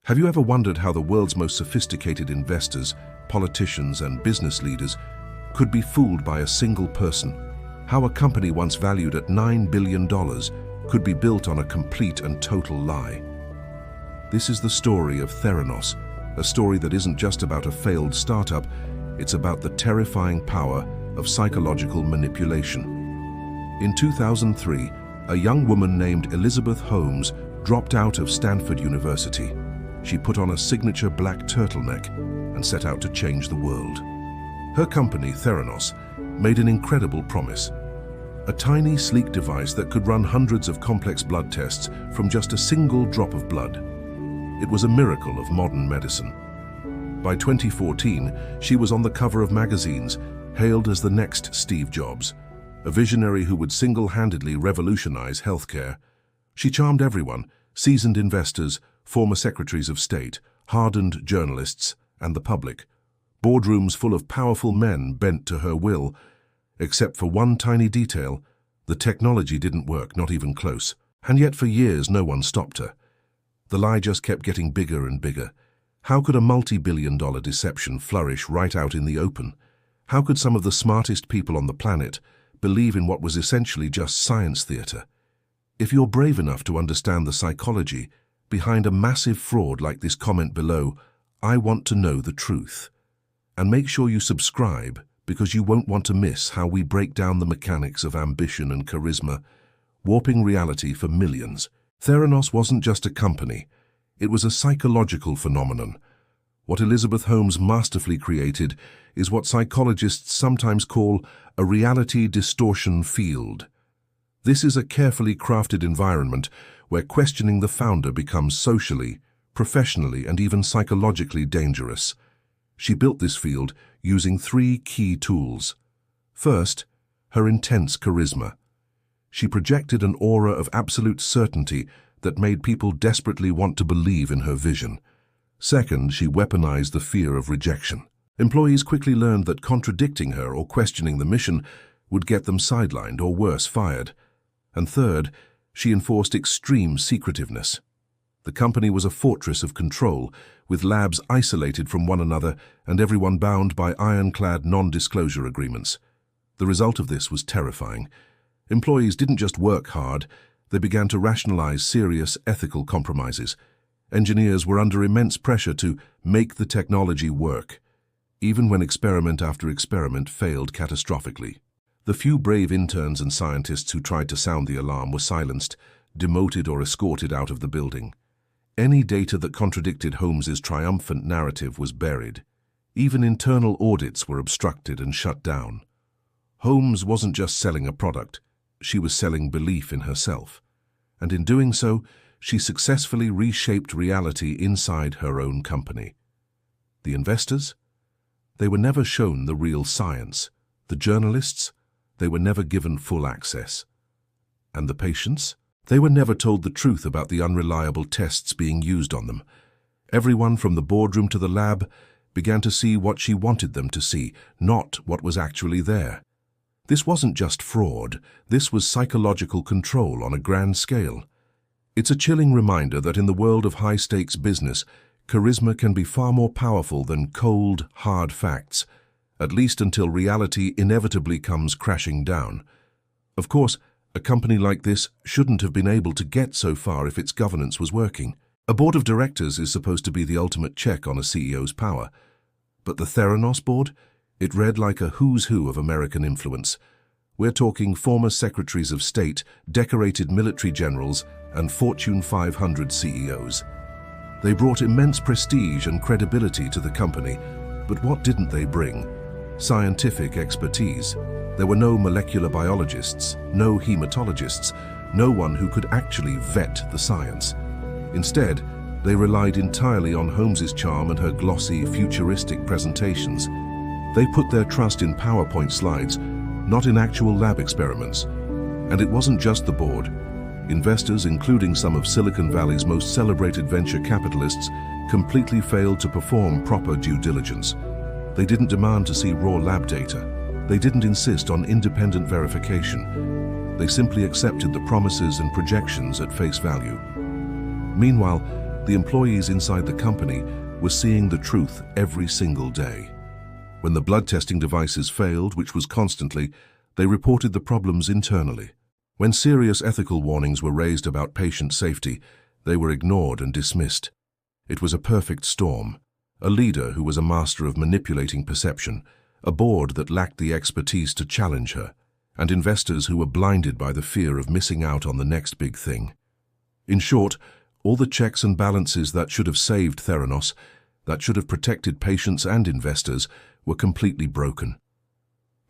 Have you ever wondered how the world's most sophisticated investors, politicians, and business leaders could be fooled by a single person? How a company once valued at $9 billion could be built on a complete and total lie? This is the story of Theranos, a story that isn't just about a failed startup, it's about the terrifying power of psychological manipulation. In 2003, a young woman named Elizabeth Holmes dropped out of Stanford University. She put on a signature black turtleneck and set out to change the world. Her company, Theranos, made an incredible promise. A tiny, sleek device that could run hundreds of complex blood tests from just a single drop of blood. It was a miracle of modern medicine. By 2014, she was on the cover of magazines, hailed as the next Steve Jobs, a visionary who would single-handedly revolutionize healthcare. She charmed everyone, seasoned investors, former secretaries of state, hardened journalists, and the public. Boardrooms full of powerful men bent to her will. Except for one tiny detail, the technology didn't work, not even close. And yet for years no one stopped her. The lie just kept getting bigger and bigger. How could a multi-billion-dollar deception flourish right out in the open? How could some of the smartest people on the planet believe in what was essentially just science theater? If you're brave enough to understand the psychology behind a massive fraud like this, comment below, "I want to know the truth." And make sure you subscribe, because you won't want to miss how we break down the mechanics of ambition and charisma, warping reality for millions. Theranos wasn't just a company, it was a psychological phenomenon. What Elizabeth Holmes masterfully created is what psychologists sometimes call a reality distortion field. This is a carefully crafted environment where questioning the founder becomes socially, professionally, and even psychologically dangerous. She built this field using three key tools. First, her intense charisma. She projected an aura of absolute certainty that made people desperately want to believe in her vision. Second, she weaponized the fear of rejection. Employees quickly learned that contradicting her or questioning the mission would get them sidelined or worse, fired. And third, she enforced extreme secretiveness. The company was a fortress of control, with labs isolated from one another and everyone bound by ironclad non-disclosure agreements. The result of this was terrifying. Employees didn't just work hard, they began to rationalize serious ethical compromises. Engineers were under immense pressure to make the technology work, even when experiment after experiment failed catastrophically. The few brave interns and scientists who tried to sound the alarm were silenced, demoted, or escorted out of the building. Any data that contradicted Holmes's triumphant narrative was buried. Even internal audits were obstructed and shut down. Holmes wasn't just selling a product, she was selling belief in herself. And in doing so, she successfully reshaped reality inside her own company. The investors? They were never shown the real science. The journalists? They were never given full access. And the patients? They were never told the truth about the unreliable tests being used on them. Everyone from the boardroom to the lab began to see what she wanted them to see, not what was actually there. This wasn't just fraud, this was psychological control on a grand scale. It's a chilling reminder that in the world of high-stakes business, charisma can be far more powerful than cold, hard facts, at least until reality inevitably comes crashing down. Of course, a company like this shouldn't have been able to get so far if its governance was working. A board of directors is supposed to be the ultimate check on a CEO's power. But the Theranos board? It read like a who's who of American influence. We're talking former secretaries of state, decorated military generals, and Fortune 500 CEOs. They brought immense prestige and credibility to the company, but what didn't they bring? Scientific expertise. There were no molecular biologists, no hematologists, no one who could actually vet the science. Instead, they relied entirely on Holmes's charm and her glossy, futuristic presentations. They put their trust in PowerPoint slides, not in actual lab experiments. And it wasn't just the board. Investors, including some of Silicon Valley's most celebrated venture capitalists, completely failed to perform proper due diligence. They didn't demand to see raw lab data. They didn't insist on independent verification. They simply accepted the promises and projections at face value. Meanwhile, the employees inside the company were seeing the truth every single day. When the blood testing devices failed, which was constantly, they reported the problems internally. When serious ethical warnings were raised about patient safety, they were ignored and dismissed. It was a perfect storm. A leader who was a master of manipulating perception, a board that lacked the expertise to challenge her, and investors who were blinded by the fear of missing out on the next big thing. In short, all the checks and balances that should have saved Theranos, that should have protected patients and investors, were completely broken.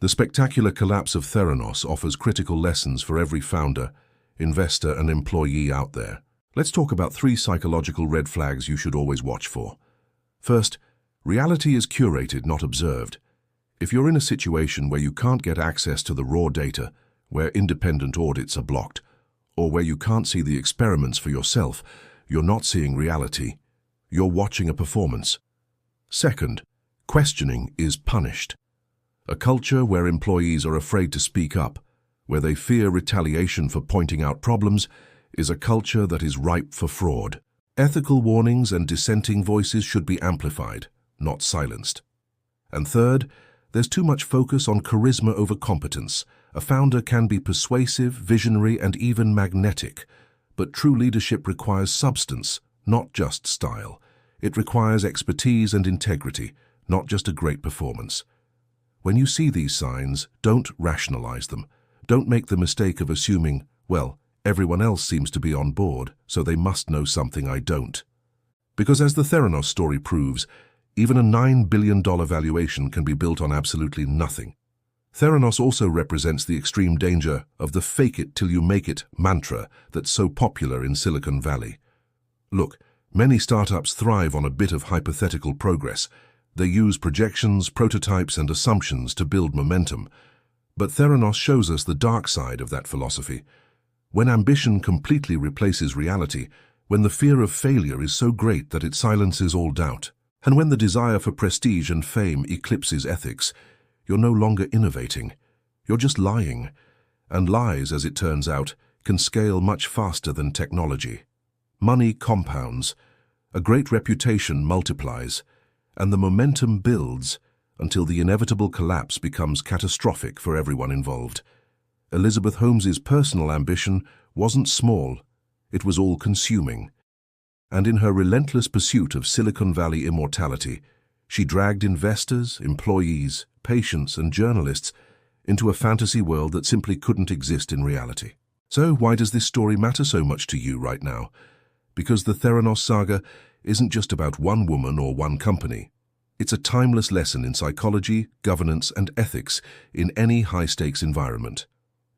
The spectacular collapse of Theranos offers critical lessons for every founder, investor, and employee out there. Let's talk about 3 psychological red flags you should always watch for. First, reality is curated, not observed. If you're in a situation where you can't get access to the raw data, where independent audits are blocked, or where you can't see the experiments for yourself, you're not seeing reality. You're watching a performance. Second, questioning is punished. A culture where employees are afraid to speak up, where they fear retaliation for pointing out problems, is a culture that is ripe for fraud. Ethical warnings and dissenting voices should be amplified, not silenced. And third, there's too much focus on charisma over competence. A founder can be persuasive, visionary, and even magnetic, but true leadership requires substance, not just style. It requires expertise and integrity, not just a great performance. When you see these signs, don't rationalize them. Don't make the mistake of assuming, well, everyone else seems to be on board, so they must know something I don't. Because as the Theranos story proves, even a $9 billion valuation can be built on absolutely nothing. Theranos also represents the extreme danger of the fake it till you make it mantra that's so popular in Silicon Valley. Look, many startups thrive on a bit of hypothetical progress. They use projections, prototypes, and assumptions to build momentum. But Theranos shows us the dark side of that philosophy. When ambition completely replaces reality, when the fear of failure is so great that it silences all doubt, and when the desire for prestige and fame eclipses ethics, you're no longer innovating. You're just lying. And lies, as it turns out, can scale much faster than technology. Money compounds, a great reputation multiplies, and the momentum builds until the inevitable collapse becomes catastrophic for everyone involved. Elizabeth Holmes's personal ambition wasn't small, it was all-consuming. And in her relentless pursuit of Silicon Valley immortality, she dragged investors, employees, patients, and journalists into a fantasy world that simply couldn't exist in reality. So why does this story matter so much to you right now? Because the Theranos saga isn't just about one woman or one company. It's a timeless lesson in psychology, governance, and ethics in any high-stakes environment.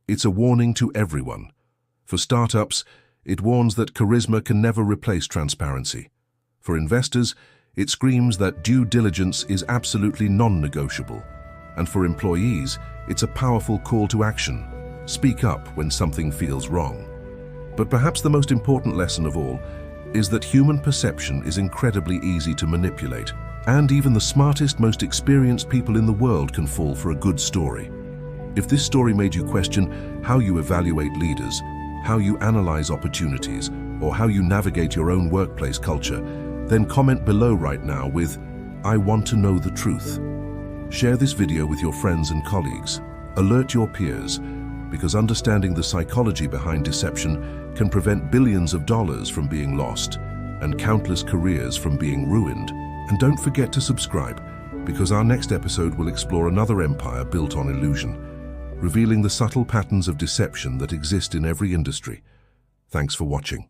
It's a warning to everyone. For startups, it warns that charisma can never replace transparency. For investors, it screams that due diligence is absolutely non-negotiable. And for employees, it's a powerful call to action. Speak up when something feels wrong. But perhaps the most important lesson of all is that human perception is incredibly easy to manipulate, and even the smartest, most experienced people in the world can fall for a good story. If this story made you question how you evaluate leaders, how you analyze opportunities, or how you navigate your own workplace culture, then comment below right now with, "I want to know the truth." Share this video with your friends and colleagues. Alert your peers, because understanding the psychology behind deception can prevent billions of dollars from being lost and countless careers from being ruined. And don't forget to subscribe, because our next episode will explore another empire built on illusion, revealing the subtle patterns of deception that exist in every industry. Thanks for watching.